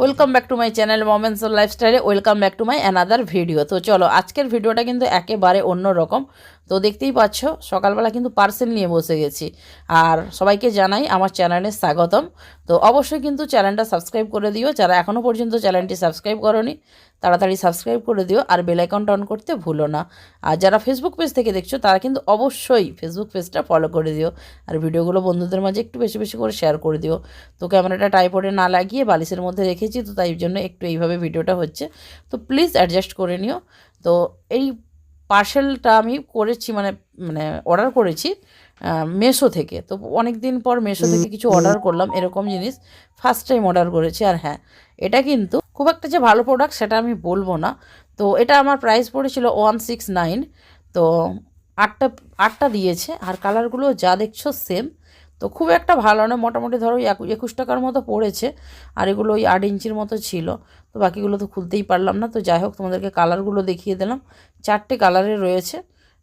Welcome back to my channel moments of লাইফস্টাইলে। Welcome back to my another video. তো চলো, আজকের ভিডিওটা কিন্তু একেবারে অন্য রকম। তো দেখতেই পাচ্ছ, সকালবেলা কিন্তু পার্সেল নিয়ে বসে গেছি। আর সবাইকে জানাই আমার চ্যানেলে স্বাগতম। তো অবশ্যই কিন্তু চ্যানেলটা সাবস্ক্রাইব করে দিও, যারা এখনও পর্যন্ত চ্যানেলটি সাবস্ক্রাইব করোনি তাড়াতাড়ি সাবস্ক্রাইব করে দিও, আর বেল আইকনটা অন করতে ভুলো না। আর যারা ফেসবুক পেজ থেকে দেখছো তারা কিন্তু অবশ্যই ফেসবুক পেজটা ফলো করে দিও, আর ভিডিওগুলো বন্ধুদের মাঝে একটু বেশি বেশি করে শেয়ার করে দিও। তো ক্যামেরাটা ট্রাইপডে না লাগিয়ে বালিশের মধ্যে রেখেছি, তো তাই জন্য একটু এইভাবে ভিডিওটা হচ্ছে, তো প্লিজ অ্যাডজাস্ট করে নিও। তো এই পার্সেলটা আমি করেছি মানে মানে অর্ডার করেছি মেশো থেকে। তো অনেক দিন পর মেশো থেকে কিছু অর্ডার করলাম, এরকম জিনিস ফার্স্ট টাইম অর্ডার করেছি। আর হ্যাঁ, এটা কিন্তু খুব একটা যে ভালো প্রোডাক্ট সেটা আমি বলবো না। তো এটা আমার প্রাইস পড়েছিল 169। তো আটটা আটটা দিয়েছে, আর কালারগুলো যা দেখছো সেম। তো খুব একটা ভালো নয়, মোটামুটি ধরো 21 টাকার মতো পড়েছে। আর এগুলো ওই 8 ইঞ্চির মতো ছিল। তো বাকিগুলো তো খুলতেই পারলাম না। তো যাই হোক, তোমাদেরকে কালারগুলো দেখিয়ে দিলাম। 4টে কালারে রয়েছে।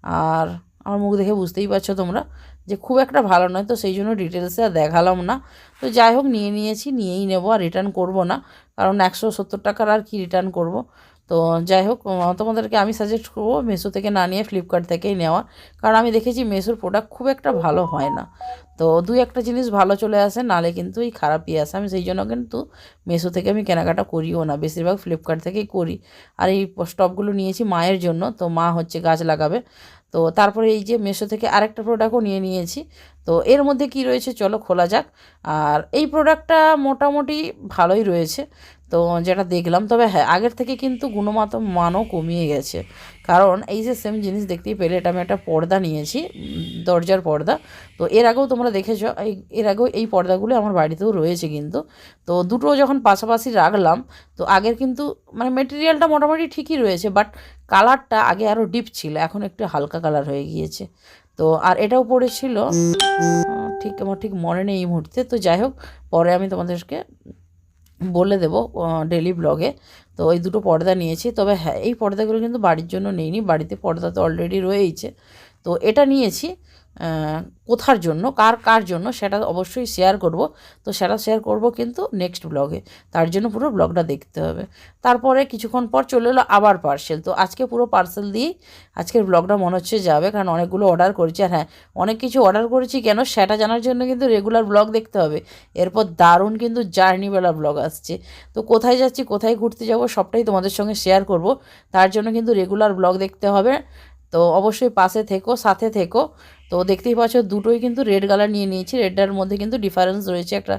আর আমার মুখ দেখে বুঝতেই পারছো তোমরা যে খুব একটা ভালো নয়, তো সেই জন্য ডিটেলসে আর দেখালাম না। তো যাই হোক, নিয়েছি, নিয়েই নেবো, আর রিটার্ন করব না, কারণ 170 টাকার আর কি রিটার্ন করব। তো যাই হোক, তোমাদেরকে আমি সাজেস্ট করবো মেশো থেকে না নিয়ে ফ্লিপকার্ট থেকেই নেওয়া, কারণ আমি দেখেছি মেশোর প্রোডাক্ট খুব একটা ভালো হয় না। তো দুই একটা জিনিস ভালো চলে আসে, নালে কিন্তু এই খারাপই আসে। আমি সেই জন্য কিন্তু মেশো থেকে আমি কেনাকাটা করিও না, বেশিরভাগ ফ্লিপকার্ট থেকেই করি। আর এই স্টপগুলো নিয়েছি মায়ের জন্য, তো মা হচ্ছে গাছ লাগাবে। তো তারপরে এই যে মেশো থেকে আরেকটা প্রোডাক্টও নিয়েছি। তো এর মধ্যে কি রয়েছে চলো খোলা যাক। আর এই প্রোডাক্টটা মোটামুটি ভালোই রয়েছে, তো যেটা দেখলাম। তবে হ্যাঁ, আগের থেকে কিন্তু গুণগত মানও কমিয়ে গেছে। কারণ এই যে সেম জিনিস দেখতেই পেলে, এটা আমি একটা পর্দা নিয়েছি, দরজার পর্দা। তো এর আগেও তোমরা দেখেছো, এর আগেও এই পর্দাগুলো আমার বাড়িতেও রয়েছে কিন্তু। তো দুটো যখন পাশাপাশি রাখলাম, তো আগের কিন্তু মানে মেটেরিয়ালটা মোটামুটি ঠিকই রয়েছে, বাট কালারটা আগে আরও ডিপ ছিল, এখন একটু হালকা কালার হয়ে গিয়েছে। তো আর এটাও পড়েছিল আমার ঠিক মনে নেই এই মুহূর্তে। তো যাই হোক, পরে আমি তোমাদেরকে বলে দেবো ডেলি ব্লগে। তো এই দুটো পর্দা নিয়েছি। তবে হ্যাঁ, এই পর্দাগুলো কিন্তু বাড়ির জন্য নেইনি, বাড়িতে পর্দা তো অলরেডি রয়েইছে। তো এটা নিয়েছি কোথার জন্য, কার কার জন্য সেটা অবশ্যই শেয়ার করব। তো সেটা শেয়ার করব কিন্তু নেক্সট ব্লগে, তার জন্য পুরো ব্লগটা দেখতে হবে। তারপরে কিছুক্ষণ পর চলে এলো আবার পার্সেল। তো আজকে পুরো পার্সেল দিয়েই আজকের ব্লগটা মনে হচ্ছে যাবে, কারণ অনেকগুলো অর্ডার করেছি। আর হ্যাঁ, অনেক কিছু অর্ডার করেছি কেন সেটা জানার জন্য কিন্তু রেগুলার ব্লগ দেখতে হবে। এরপর দারুণ কিন্তু জার্নিওয়ালা ব্লগ আসছে। তো কোথায় যাচ্ছি, কোথায় ঘুরতে যাব, সবটাই তোমাদের সঙ্গে শেয়ার করব। তার জন্য কিন্তু রেগুলার ব্লগ দেখতে হবে। তো অবশ্যই পাশে থেকো, সাথে থেকো। তো দেখতেই পাচ্ছ, দুটোই কিন্তু রেড কালার নিয়েছি। রেডটার মধ্যে কিন্তু ডিফারেন্স রয়েছে, একটা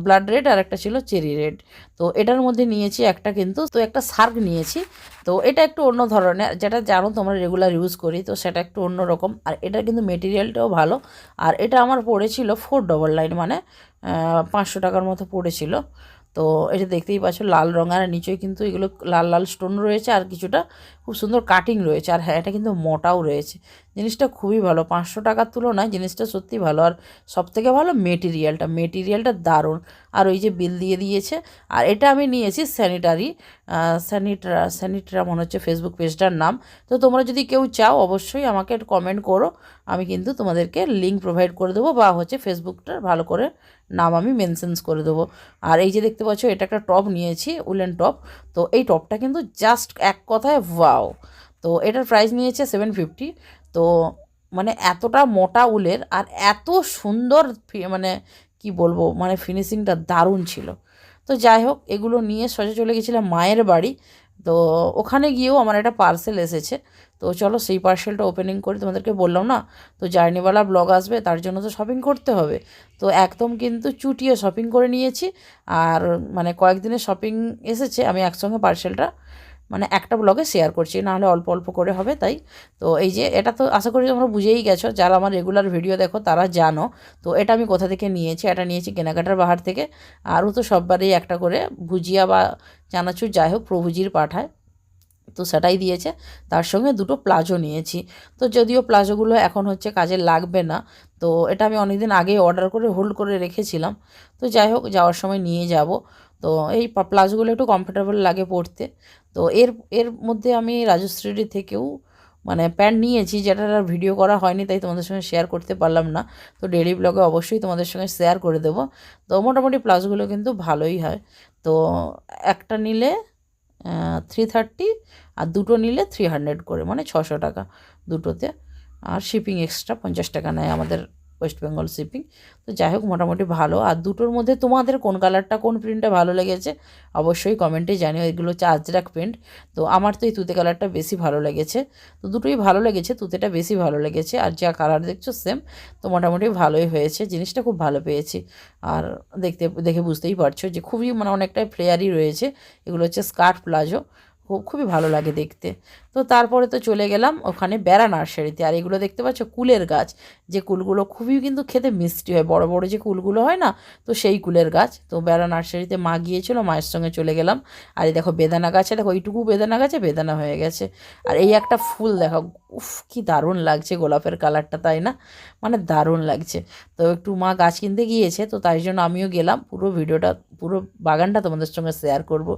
ব্লাড রেড আর একটা ছিল চেরি রেড। তো এটার মধ্যে নিয়েছি একটা, কিন্তু তো একটা শার্ক নিয়েছি। তো এটা একটু অন্য ধরনের, যেটা জানো তোমরা রেগুলার ইউজ করি, তো সেটা একটু অন্য রকম। আর এটা কিন্তু মেটেরিয়ালটাও ভালো। আর এটা আমার পড়েছিল 499, মানে 500 টাকার মতো পড়েছিল। তো এটা দেখতেই পাচ্ছ লাল রঙ, আর নিচেই কিন্তু এগুলো লাল লাল স্টোন রয়েছে, আর কিছুটা খুব সুন্দর কাটিং রয়েছে। আর হ্যাঁ, এটা কিন্তু মোটাও রয়েছে। জিনিসটা খুবই ভালো, 500 টাকার তুলনায় জিনিসটা সত্যি ভালো। আর সবথেকে ভালো মেটেরিয়ালটা দারুণ। আর ওই যে বিল দিয়ে দিয়েছে। আর এটা আমি নিয়েছি স্যানিট্রা মনে হচ্ছে ফেসবুক পেজটার নাম। তো তোমরা যদি কেউ চাও অবশ্যই আমাকে কমেন্ট করো, আমি কিন্তু তোমাদেরকে লিঙ্ক প্রোভাইড করে দেবো, বা হচ্ছে ফেসবুকটার ভালো করে নাম আমি মেনশনস করে দেবো। আর এই যে দেখতে পাচ্ছ, এটা একটা টপ নিয়েছি, উলেন টপ। তো এই টপটা কিন্তু জাস্ট এক কথায় ওয়াও। তো এটার প্রাইস নিয়েছে 750। তো মানে এতটা মোটা উলের, আর এত সুন্দর মানে কি বলবো, মানে ফিনিশিংটা দারুণ ছিল। তো যাই হোক, এগুলো নিয়ে সোজা চলে গেছিলাম মায়ের বাড়ি। তো ওখানে গিয়েও আমার একটা পার্সেল এসেছে। তো চলো সেই পার্সেলটা ওপেনিং করি, তোমাদেরকে বললাম না, তো জার্নিওয়ালা ব্লগ আসবে, তার জন্য তো শপিং করতে হবে। তো একদম কিন্তু চুটিয়ে শপিং করে নিয়েছি। আর মানে কয়েকদিনের শপিং এসেছে, আমি একসঙ্গে পার্সেলটা মানে একটা ব্লগে শেয়ার করছি, নাহলে অল্প অল্প করে হবে তাই। তো এই যে এটা তো আশা করি তোমরা বুঝেই গেছো, যারা আমার রেগুলার ভিডিও দেখো তারা জানো। তো এটা আমি কোথা থেকে নিয়েছি, এটা নিয়েছি কেনাকাটার বাহার থেকে। আরও তো সববারই একটা করে ভুজিয়া বা চানাচুর যাই হোক প্রভুজির পাঠায়, তো সেটাই দিয়েছে। তার সঙ্গে দুটো প্লাজো নিয়েছি। তো যদিও প্লাজোগুলো এখন হচ্ছে কাজে লাগবে না, তো এটা আমি অনেকদিন আগে অর্ডার করে হোল্ড করে রেখেছিলাম। তো যাই হোক, যাওয়ার সময় নিয়ে যাব। তো এই প্লাজোগুলো একটু কমফোর্টেবল লাগে পরতে। তো এর এর মধ্যে আমি রাজশ্রী থেকেও মানে প্যান্ট নিয়েছি, যেটার আর ভিডিও করা হয়নি, তাই তোমাদের সঙ্গে শেয়ার করতে পারলাম না। তো ডেইলি ব্লগে অবশ্যই তোমাদের সঙ্গে শেয়ার করে দেবো। তো মোটামুটি প্লাজোগুলো কিন্তু ভালোই হয়। তো একটা নিলে 330, আর দুটো নিলে 300 করে, মানে 600 টাকা দুটোতে। আর শিপিং এক্সট্রা 50 টাকা নেয় আমাদের ওয়েস্ট বেঙ্গল শিপিং। তো যাই হোক, মোটামুটি ভালো। আর দুটোর মধ্যে তোমাদের কোন কালারটা, কোন প্রিন্টটা ভালো লেগেছে অবশ্যই কমেন্টে জানিও। এগুলো হচ্ছে আজরাক প্রিন্ট। তো আমার তো এই তুতে কালারটা বেশি ভালো লেগেছে। তো দুটোই ভালো লেগেছে, তুতেটা বেশি ভালো লেগেছে। আর যা কালার দেখছো সেম, তো মোটামুটি ভালোই হয়েছে, জিনিসটা খুব ভালো পেয়েছি। আর দেখে বুঝতেই পারছো যে খুবই মানে অনেকটাই ফ্লেয়ারই রয়েছে। এগুলো হচ্ছে স্কার্ট প্লাজো, খুবই ভালো লাগে দেখতে। তো তারপরে তো চলে গেলাম ওখানে বেড়া নার্সারিতে। আর এগুলো দেখতে পাচ্ছ কুলের গাছ, যে কুলগুলো খুবই কিন্তু খেতে মিষ্টি হয়, বড় বড় যে কুলগুলো হয় না, তো সেই কুলের গাছ। তো বেড়া নার্সারিতে মা গিয়েছিল, মায়ের সঙ্গে চলে গেলাম। আর এই দেখো বেদানা গাছে, দেখো এইটুকু বেদানা গাছে বেদানা হয়ে গেছে। আর এই একটা ফুল দেখো, উফ কি দারুণ লাগছে গোলাপের কালারটা, তাই না? মানে দারুণ লাগছে। তো একটু মা গাছ কিনতে গিয়েছে, তো তাই জন্য আমিও গেলাম। পুরো ভিডিওটা, পুরো বাগানটা তোমাদের সঙ্গে শেয়ার করব।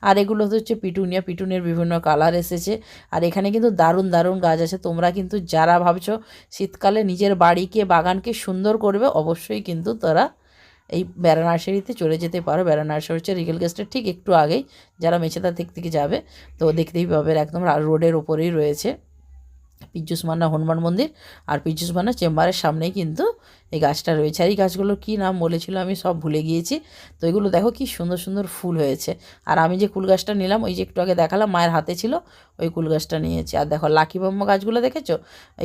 আর এগুলো হচ্ছে পিটুনিয়ার বিভিন্ন কালার এসেছে। আর এখানে কিন্তু দারুণ দারুণ গাছ আছে। তোমরা কিন্তু যারা ভাবছো শীতকালে নিজের বাড়িকে বাগানকে সুন্দর করবে, অবশ্যই কিন্তু তারা এই বেড়া নার্সারিতে চলে যেতে পারো। বেড়া নার্সারি হচ্ছে রিগেল গেস্টের ঠিক একটু আগেই, যারা মেছেদা থেকে যাবে তো দেখতেই পাবে, একদম রোডের ওপরেই রয়েছে পীযূষ মান্না হনুমান মন্দির। আর পীযূষ মান্না চেম্বারের সামনেই কিন্তু এই গাছটা রয়েছে। আর এই গাছগুলোর কী নাম বলেছিল আমি সব ভুলে গিয়েছি। তো এগুলো দেখো কি সুন্দর সুন্দর ফুল হয়েছে। আর আমি যে কুল গাছটা নিলাম, ওই যে একটু আগে দেখালাম মায়ের হাতে ছিল, ওই কুল গাছটা নিয়েছি। আর দেখো লাকি বাম্মা গাছগুলো দেখেছো,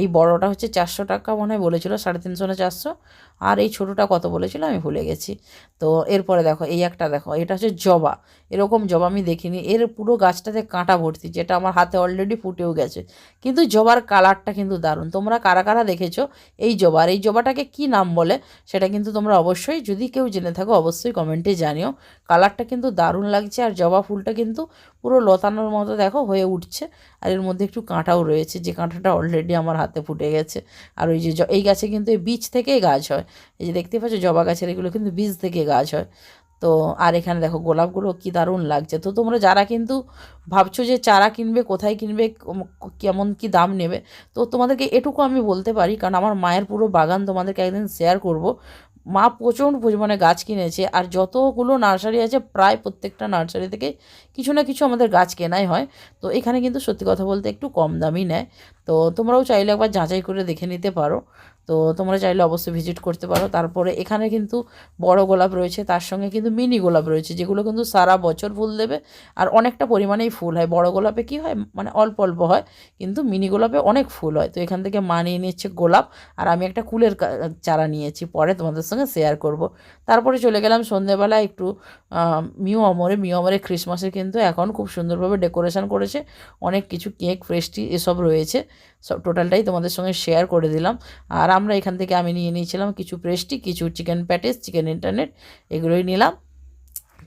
এই বড়টা হচ্ছে 400 টাকা মনে হয় বলেছিল, 350 না 400। আর এই ছোটোটা কত বলেছিল আমি ভুলে গেছি। তো এরপরে দেখো এই একটা, দেখো এটা হচ্ছে জবা। এরকম জবা আমি দেখিনি, এর পুরো গাছটাতে কাঁটা ভর্তি, যেটা আমার হাতে অলরেডি ফুটেও গেছে। কিন্তু জবার কালারটা কিন্তু দারুণ। তোমরা কারা কারা দেখেছো এই জবাটাকে কি নাম বলে, সেটা কিন্তু তোমরা অবশ্যই, যদি কেউ জেনে থাকো অবশ্যই কমেন্টে জানিও। কালারটা কিন্তু দারুণ লাগছে। আর জবা ফুলটা কিন্তু পুরো লতানোর মতো দেখো হয়ে উঠছে। আর এর মধ্যে একটু কাঁটাও রয়েছে, যে কাঁটাটা অলরেডি আমার হাতে ফুটে গেছে। আর ওই যে এই গাছে কিন্তু এই বীজ থেকেই গাছ হয়। এই যে দেখতে পাচ্ছ জবা গাছের এগুলো কিন্তু বীজ থেকে গাছ হয়। তো আর এখানে দেখো গোলাপগুলো কি দারুণ লাগছে। তো তোমরা যারা কিন্তু ভাবছো যে চারা কিনবে, কোথায় কিনবে, কেমন কি দাম নেবে, তো তোমাদেরকে এটুকু আমি বলতে পারি, কারণ আমার মায়ের পুরো বাগান তোমাদেরকে একদিন শেয়ার করব। মা প্রচণ্ড পরিমাণে গাছ কিনেছে। আর যতগুলো নার্সারি আছে প্রায় প্রত্যেকটা নার্সারি থেকে কিছু না কিছু আমাদের গাছ কেনাই হয়। তো এখানে কিন্তু সত্যি কথা বলতে একটু কম দামই নেয়। তো তোমরাও চাইলে একবার যাচাই করে দেখে নিতে পারো। তো তোমরা চাইলে অবশ্যই ভিজিট করতে পারো। তারপরে এখানে কিন্তু বড় গোলাপ রয়েছে, তার সঙ্গে কিন্তু মিনি গোলাপ রয়েছে, যেগুলো কিন্তু সারা বছর ফুল দেবে। আর অনেকটা পরিমাণেই ফুল হয়। বড় গোলাপে কি হয়, মানে অল্প অল্প হয়, কিন্তু মিনি গোলাপে অনেক ফুল হয়। তো এখান থেকে মা নিয়ে নিচ্ছে গোলাপ, আর আমি একটা কুলের চারা নিয়েছি, পরে তোমাদের সঙ্গে শেয়ার করব। তারপরে চলে গেলাম সন্ধেবেলা একটু মিউ আমরে ক্রিসমাসে কিন্তু এখন খুব সুন্দরভাবে ডেকোরেশন করেছে, অনেক কিছু কেক পেস্ট্রি এসব রয়েছে। সব টোটালটাই তোমাদের সঙ্গে শেয়ার করে দিলাম। আর আমরা এখান থেকে আমি নিয়ে নিয়েছিলাম কিছু পেস্ট্রি, কিছু চিকেন প্যাটিস, চিকেন ইন্টারনেট, এগুলোই নিলাম।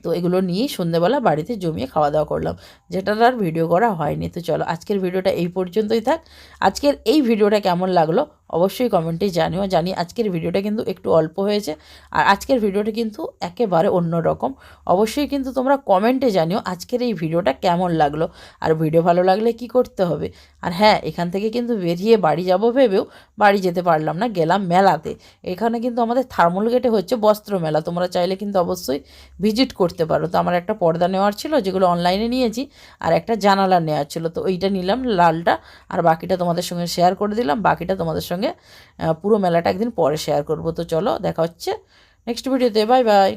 তো এগুলো নিয়েই সন্ধ্যেবেলা বাড়িতে জমিয়ে খাওয়া দাওয়া করলাম, যেটার আর ভিডিও করা হয়নি। তো চলো আজকের ভিডিওটা এই পর্যন্তই থাক। আজকের এই ভিডিওটা কেমন লাগলো অবশ্যই কমেন্টে জানিও। জানি আজকের ভিডিওটা কিন্তু একটু অল্প হয়েছে, আর আজকের ভিডিওটা কিন্তু একেবারে অন্য রকম। অবশ্যই কিন্তু তোমরা কমেন্টে জানিও আজকের এই ভিডিওটা কেমন লাগলো। আর ভিডিও ভালো লাগলে কি করতে হবে। আর হ্যাঁ, এখান থেকে কিন্তু বেরিয়ে বাড়ি যাব ভেবেও বাড়ি যেতে পারলাম না, গেলাম মেলাতে। এখানে কিন্তু আমাদের থার্মোল গেটে হচ্ছে বস্ত্র মেলা, তোমরা চাইলে কিন্তু অবশ্যই ভিজিট করতে পারো। তো আমার একটা পর্দা নেওয়ার ছিল, যেগুলো অনলাইনে নিয়েছি, আর একটা জানালা নেওয়ার ছিল, তো ওইটা নিলাম লালটা। আর বাকিটা তোমাদের সঙ্গে শেয়ার করে দিলাম। বাকিটা তোমাদের সঙ্গে পুরো মেলাটা একদিন পরে শেয়ার করব। তো চলো দেখা হচ্ছে নেক্সট ভিডিওতে, বাই বাই।